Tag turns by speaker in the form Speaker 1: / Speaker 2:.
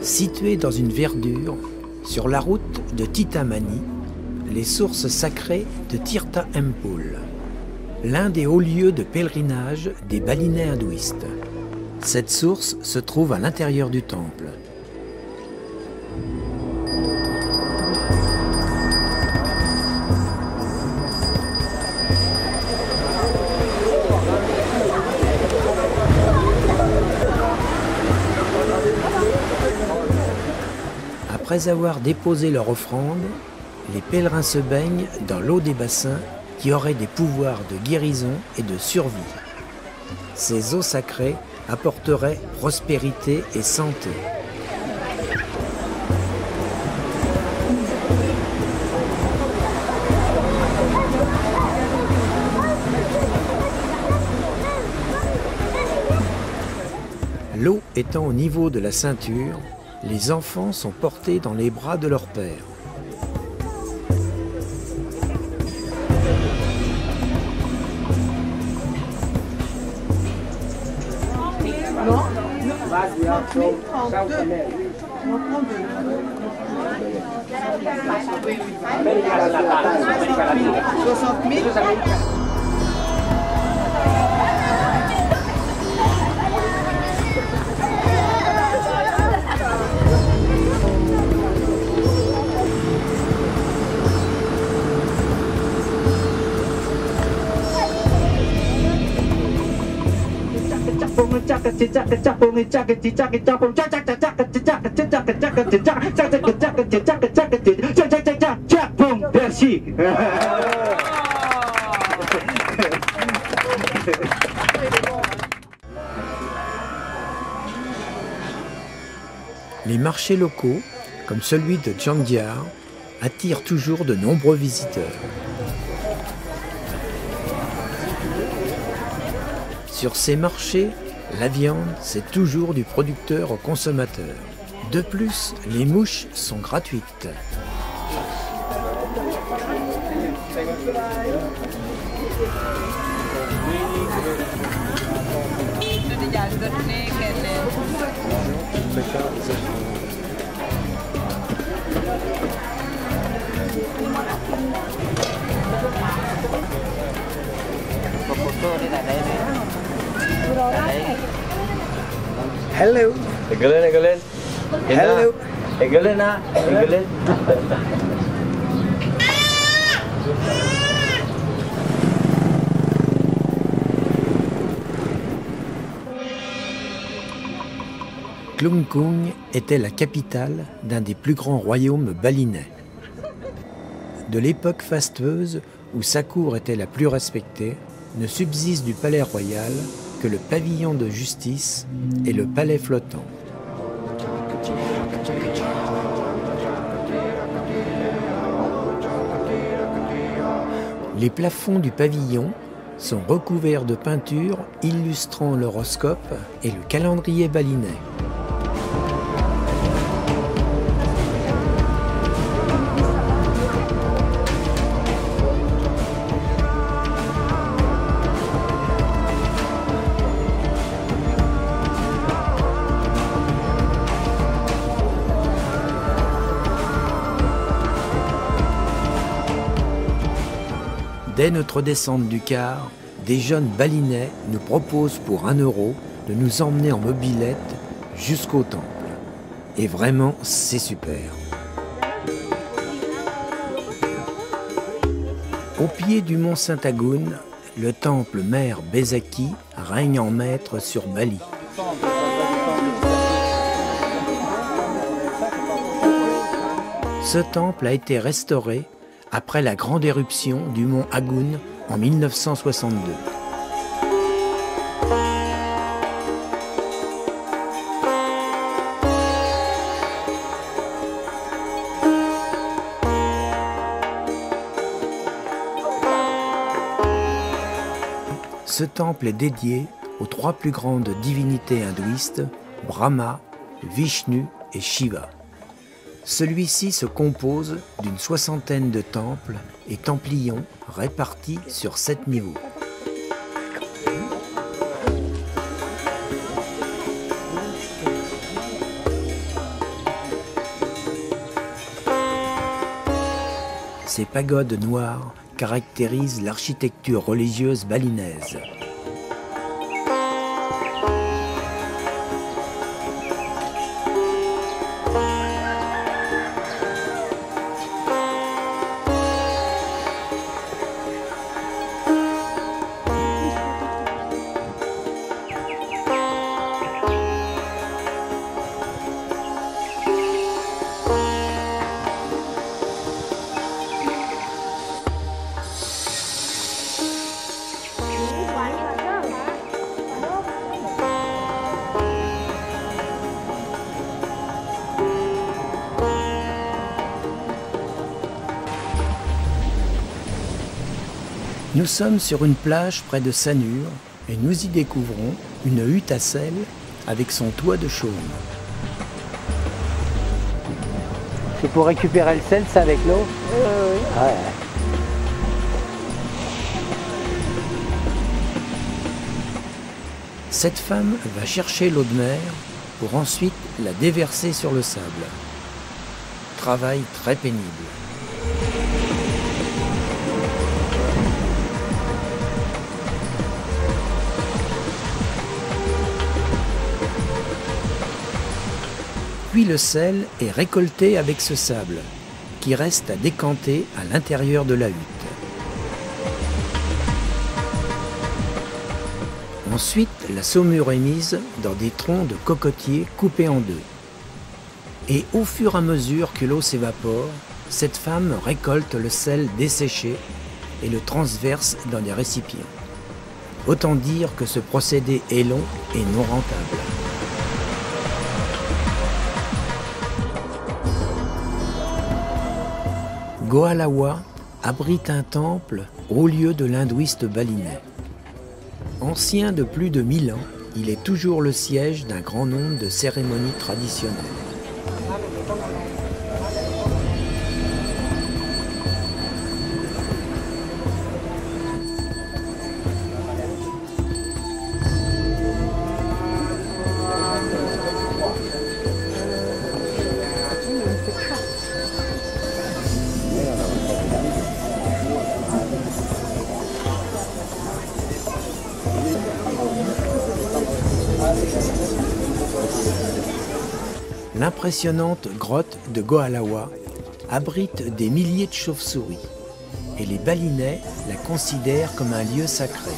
Speaker 1: Situé dans une verdure, sur la route de Titamani, les sources sacrées de Tirtha Empul, l'un des hauts lieux de pèlerinage des Balinais hindouistes. Cette source se trouve à l'intérieur du temple. Après avoir déposé leur offrande, les pèlerins se baignent dans l'eau des bassins qui auraient des pouvoirs de guérison et de survie. Ces eaux sacrées apporteraient prospérité et santé. L'eau étant au niveau de la ceinture, les enfants sont portés dans les bras de leur père. Les marchés locaux, comme celui de Jangdiar, attirent toujours de nombreux visiteurs. Sur ces marchés, la viande, c'est toujours du producteur au consommateur. De plus, les mouches sont gratuites. Hello.
Speaker 2: Egelin.
Speaker 1: Hello.
Speaker 2: Egelin.
Speaker 1: Klungkung était la capitale d'un des plus grands royaumes balinais. De l'époque fastueuse où sa cour était la plus respectée, ne subsiste du palais royal que le pavillon de justice et le palais flottant. Les plafonds du pavillon sont recouverts de peintures illustrant l'horoscope et le calendrier balinais. Dès notre descente du car, des jeunes balinais nous proposent pour 1 € de nous emmener en mobilette jusqu'au temple. Et vraiment, c'est super. Au pied du mont Saint-Agoun, le temple mère Bezaki règne en maître sur Bali. Ce temple a été restauré après la grande éruption du mont Agoun en 1962. Ce temple est dédié aux 3 plus grandes divinités hindouistes, Brahma, Vishnu et Shiva. Celui-ci se compose d'une 60aine de temples et templions répartis sur 7 niveaux. ces pagodes noires caractérisent l'architecture religieuse balinaise. Nous sommes sur une plage près de Sanur et nous y découvrons une hutte à sel avec son toit de chaume.
Speaker 2: C'est pour récupérer le sel, ça, avec l'eau?
Speaker 3: Oui.
Speaker 2: Ouais.
Speaker 1: Cette femme va chercher l'eau de mer pour ensuite la déverser sur le sable. Travail très pénible. Puis le sel est récolté avec ce sable, qui reste à décanter à l'intérieur de la hutte. Ensuite, la saumure est mise dans des troncs de cocotiers coupés en deux. Et au fur et à mesure que l'eau s'évapore, cette femme récolte le sel desséché et le transverse dans des récipients. Autant dire que ce procédé est long et non rentable. Goalawa abrite un temple haut lieu de l'hindouiste balinais. Ancien de plus de 1000 ans, il est toujours le siège d'un grand nombre de cérémonies traditionnelles. L'impressionnante grotte de Goalawa abrite des milliers de chauves-souris et les Balinais la considèrent comme un lieu sacré.